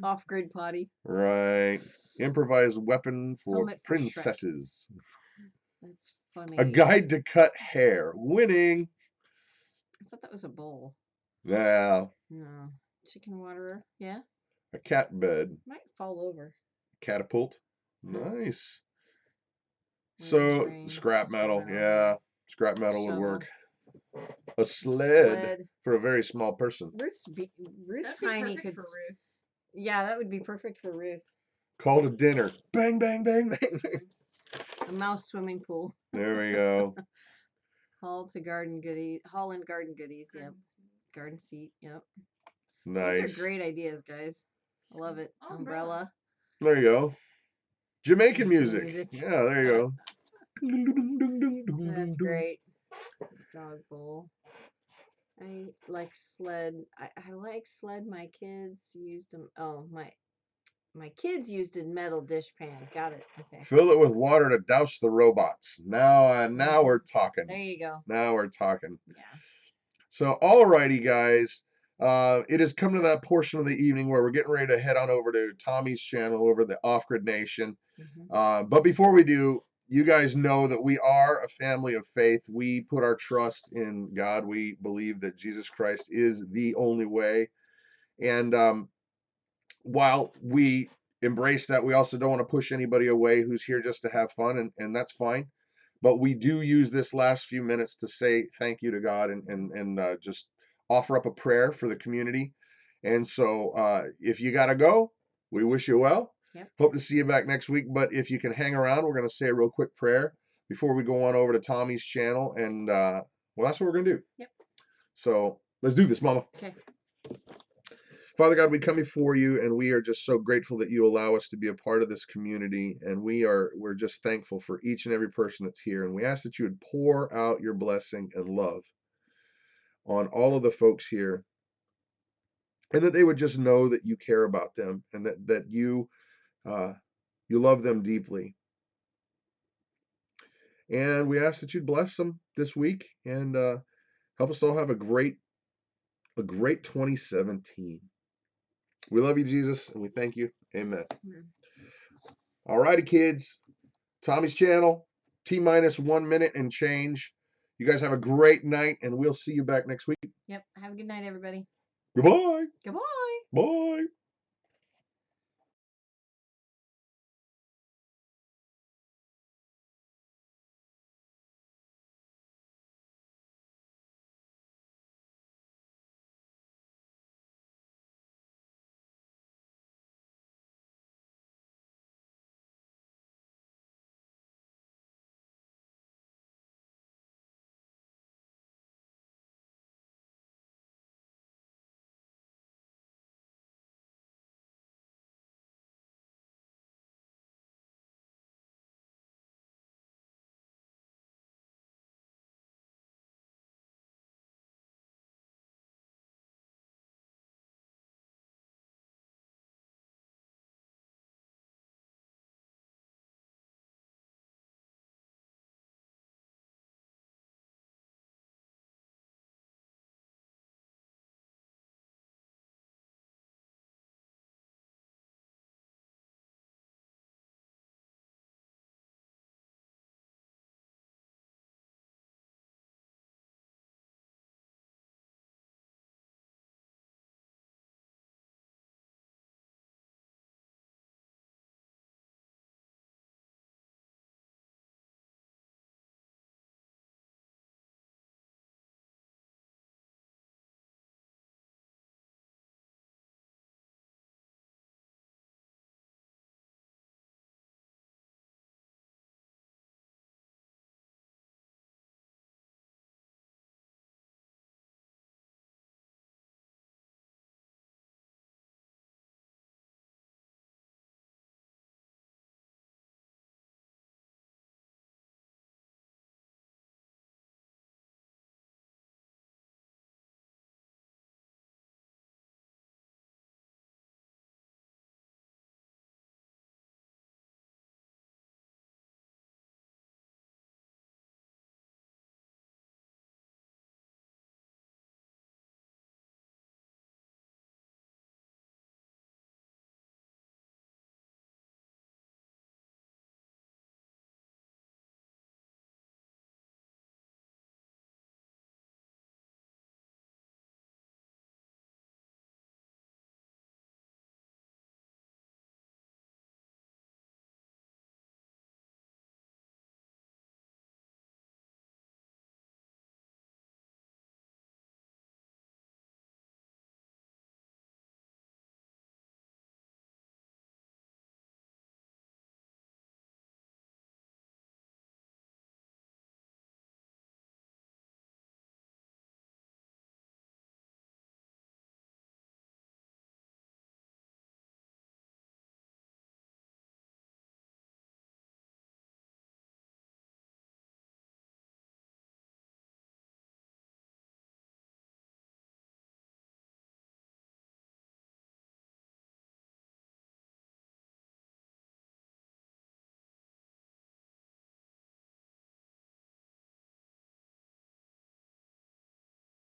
Off-grid potty. Right. Improvised weapon for Helmet for Shrek. princesses. That's funny. A guide to cut hair. Winning. I thought that was a bowl. Yeah. No. Chicken waterer. Yeah. A cat bed. Might fall over. Catapult. Nice. Wind So train, scrap metal. shovel. Yeah. Scrap metal would Shovel. work. A sled Sled. for a very small person. Ruth's That'd be tiny perfect could. for Ruth. Yeah, that would be perfect for Ruth. Call to dinner. Bang, bang, bang, bang, bang. A mouse swimming pool. There we go. Hall to garden goodies. Hall and garden goodies. Yep. Garden seat. Yep. Nice. These are great ideas, guys. I love it. Umbrella. There you go. Jamaican music. Music. Yeah, there you go. That's great. Dog bowl. I like sled. I like sled. My kids used them. Oh, my kids used a metal dish pan. Got it. Okay. Fill it with water to douse the robots. Now we're talking. There you go. Now we're talking. Yeah. So, alrighty, guys. It has come to that portion of the evening where we're getting ready to head on over to Tommy's channel over the Off Grid Nation. But before we do, you guys know that we are a family of faith. We put our trust in God. We believe that Jesus Christ is the only way. And while we embrace that, we also don't want to push anybody away who's here just to have fun, and that's fine. But we do use this last few minutes to say thank you to God and just offer up a prayer for the community. And so if you got to go, we wish you well. Yep. Hope to see you back next week. But if you can hang around, we're going to say a real quick prayer before we go on over to Tommy's channel. And, well, that's what we're going to do. Yep. So let's do this, Mama. Okay. Father God, we come before you, and we are just so grateful that you allow us to be a part of this community. And we're just thankful for each and every person that's here. And we ask that you would pour out your blessing and love on all of the folks here, and that they would just know that you care about them, and that you love them deeply. And we ask that you'd bless them this week and help us all have a great 2017. We love you, Jesus, and we thank you. Amen. All righty, kids. Tommy's channel, T-1 minute and change. You guys have a great night, and we'll see you back next week. Yep. Have a good night, everybody. Goodbye. Goodbye. Bye.